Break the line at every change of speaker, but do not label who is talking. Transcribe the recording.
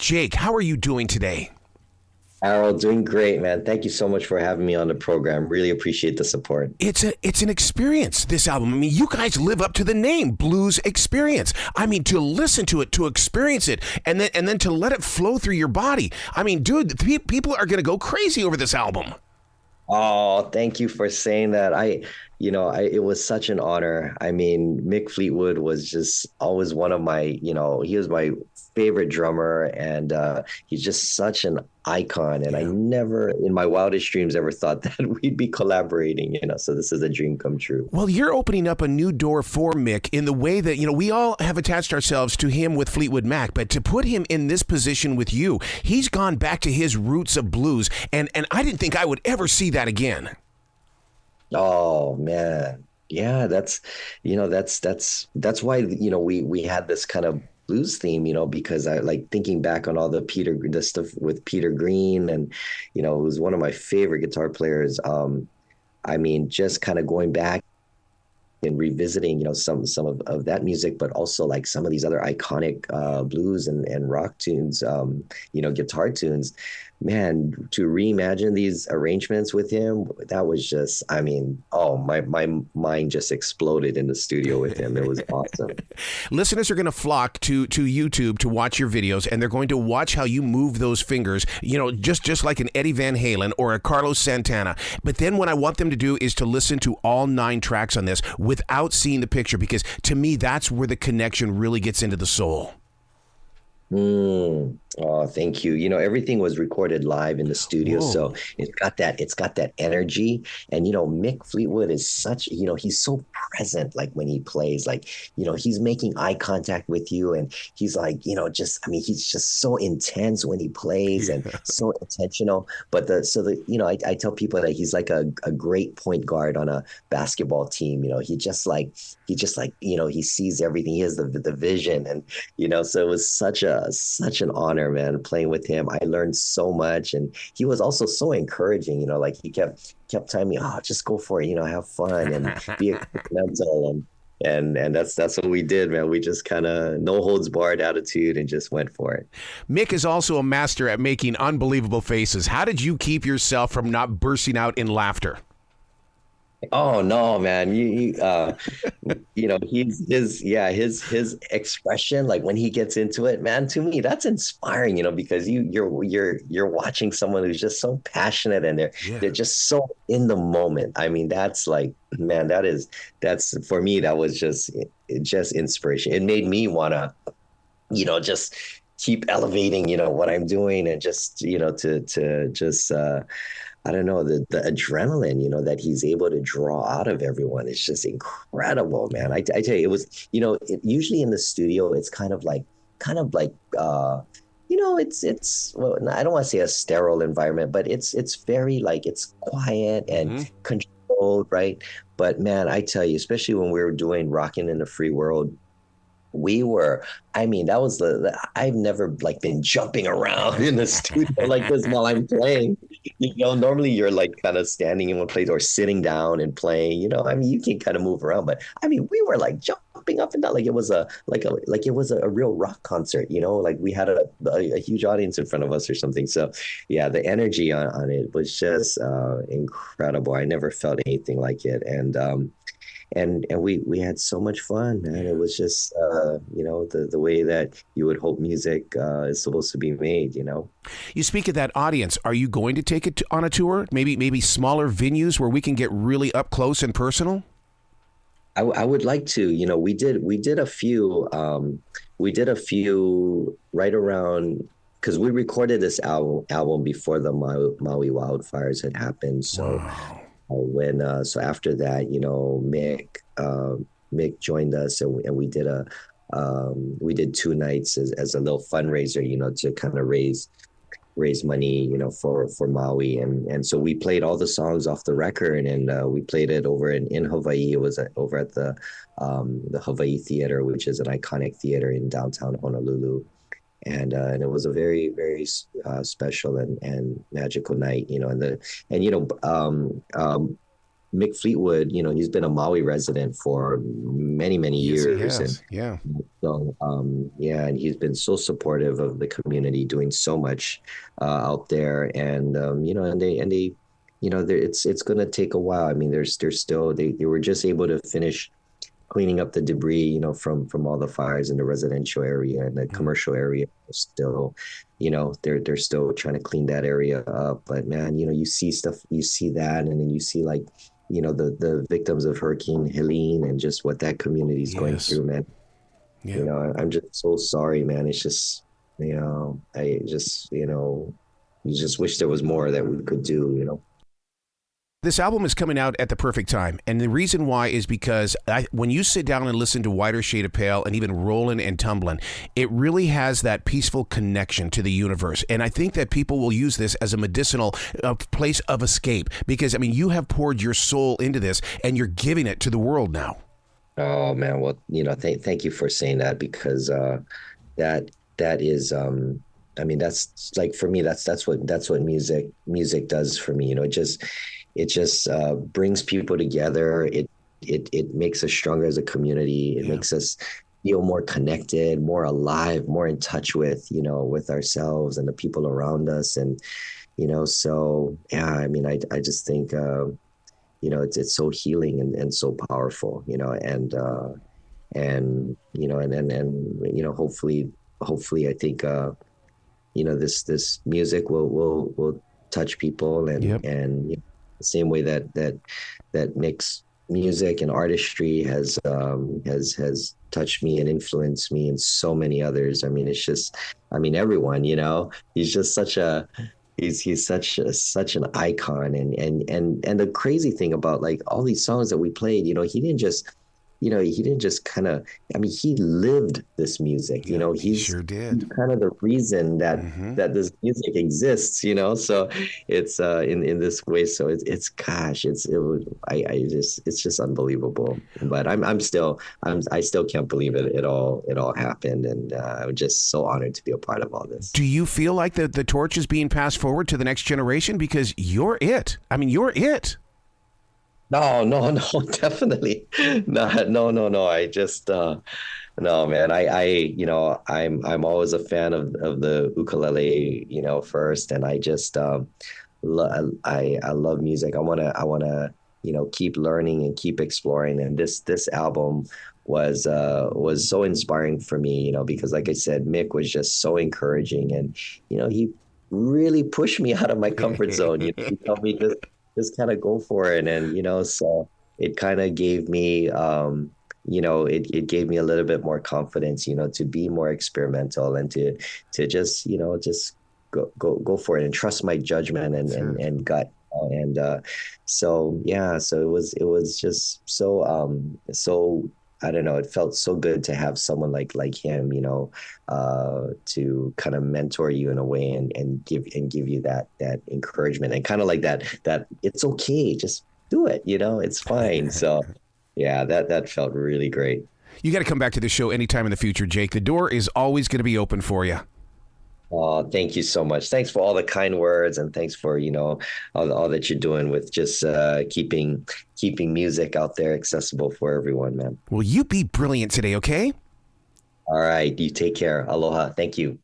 Jake, how are you doing today?
Harold, doing great, man. Thank you so much for having me on the program. Really appreciate the support.
It's an experience, this album. I mean, you guys live up to the name, Blues Experience. I mean, to listen to it, to experience it, and then to let it flow through your body. I mean, dude, people are going to go crazy over this album.
Oh, thank you for saying that. It was such an honor. I mean, Mick Fleetwood was just always one of my, he was my favorite drummer, and he's just such an icon. And I never in my wildest dreams ever thought that we'd be collaborating, so this is a dream come true.
Well, you're opening up a new door for Mick in the way that, we all have attached ourselves to him with Fleetwood Mac, but to put him in this position with you, he's gone back to his roots of blues, and I didn't think I would ever see that again.
Oh man. Yeah, that's why, we had this kind of blues theme, because I like thinking back on all the stuff with Peter Green, and, it was one of my favorite guitar players. I mean, just kind of going back and revisiting, some of that music, but also like some of these other iconic blues and rock tunes, guitar tunes. Man, to reimagine these arrangements with him, that was just, I mean, my mind just exploded in the studio with him. It was awesome.
Listeners are going to flock to YouTube to watch your videos, and they're going to watch how you move those fingers, just like an Eddie Van Halen or a Carlos Santana. But then what I want them to do is to listen to all 9 tracks on this without seeing the picture, because to me, that's where the connection really gets into the soul.
Oh, thank you. Everything was recorded live in the studio. Whoa. So it's got that energy. And, Mick Fleetwood is such, he's so present, like when he plays, like, he's making eye contact with you, and he's like, he's just so intense when he plays and so intentional. But I tell people that he's like a great point guard on a basketball team. He sees everything. He has the vision, and, so it was such an honor, man, playing with him. I learned so much, and he was also so encouraging. Like he kept telling me, "Oh, just go for it. Have fun and be experimental." And that's what we did, man. We just kind of no holds barred attitude and just went for it.
Mick is also a master at making unbelievable faces. How did you keep yourself from not bursting out in laughter?
Oh no, man! His expression, like when he gets into it, man. To me, that's inspiring. Because you're watching someone who's just so passionate, and they're just so in the moment. I mean, that's like, man, that's for me. That was just inspiration. It made me wanna, just keep elevating, what I'm doing, and just to just. I don't know, the adrenaline, that he's able to draw out of everyone is just incredible, man. I tell you, it was, usually in the studio, it's kind of like, it's well, I don't want to say a sterile environment, but it's very like, it's quiet and controlled, right? But man, I tell you, especially when we were doing Rockin' in the Free World, that was I've never like been jumping around in the studio like this while I'm playing. Normally you're like kind of standing in one place or sitting down and playing, you can kind of move around, but we were like jumping up and down like it was a real rock concert, like we had a huge audience in front of us or something. So yeah, the energy on it was just incredible. I never felt anything like it. And we had so much fun, man. It was just, the way that you would hope music is supposed to be made,
You speak of that audience. Are you going to take it on a tour? Maybe smaller venues where we can get really up close and personal?
I would like to. We did a few. We did a few right around, because we recorded this album before the Maui wildfires had happened. So. Wow. So after that, Mick joined us, and we did 2 nights as a little fundraiser, to kind of raise money, for Maui, and so we played all the songs off the record, and we played it over in Hawaii. It was over at the Hawaii Theater, which is an iconic theater in downtown Honolulu. And it was a very, very special and magical night, Mick Fleetwood, he's been a Maui resident for many, many
Yes, he
years.
has.
And
Yeah.
so, and he's been so supportive of the community, doing so much out there. And, it's going to take a while. I mean, there's still, they were just able to finish cleaning up the debris, from all the fires in the residential area and the commercial area. Still, they're still trying to clean that area up. But man, you see stuff, you see that, and then you see like, the victims of Hurricane Helene and just what that community is going through, man.
Yeah.
I'm just so sorry, man. It's just, I just, you just wish there was more that we could do.
This album is coming out at the perfect time. And the reason why is because when you sit down and listen to Whiter Shade of Pale and even Rollin' and Tumblin', it really has that peaceful connection to the universe. And I think that people will use this as a medicinal place of escape because, I mean, you have poured your soul into this and you're giving it to the world now.
Oh, man. Well, thank you for saying that because that is I mean, that's like, for me, that's what music does for me. It just brings people together. It makes us stronger as a community. It makes us feel more connected, more alive, more in touch with ourselves and the people around us. And, so, yeah, I mean, I just think, it's so healing and so powerful, and hopefully I think, this music will touch people and the same way that Mick's music and artistry has touched me and influenced me and so many others. I mean, it's just, everyone, he's just such such an icon. And the crazy thing about like all these songs that we played, he didn't just kind of, he lived this music,
he sure did.
kind of the reason that this music exists, so it's in this way. So it's just unbelievable. But I still can't believe it all happened. And I'm just so honored to be a part of all this.
Do you feel like the torch is being passed forward to the next generation? Because you're it. I mean, you're it.
No, definitely not. No. I just, no, man. I'm always a fan of the ukulele, first, and I just, I love music. I wanna, keep learning and keep exploring. And this album was so inspiring for me, because like I said, Mick was just so encouraging, and he really pushed me out of my comfort zone. He told me just kind of go for it. And, so it kind of gave me, it gave me a little bit more confidence, to be more experimental and to just, just go for it and trust my judgment and gut. And so, yeah, so it was just so I don't know. It felt so good to have someone like him, to kind of mentor you in a way and give you that encouragement and kind of like that it's okay, just do it, it's fine. So yeah, that felt really great.
You got to come back to the show anytime in the future, Jake. The door is always going to be open for you.
Oh, thank you so much. Thanks for all the kind words, and thanks for, all that you're doing with just keeping music out there accessible for everyone, man.
Well, you be brilliant today, okay?
All right. You take care. Aloha. Thank you.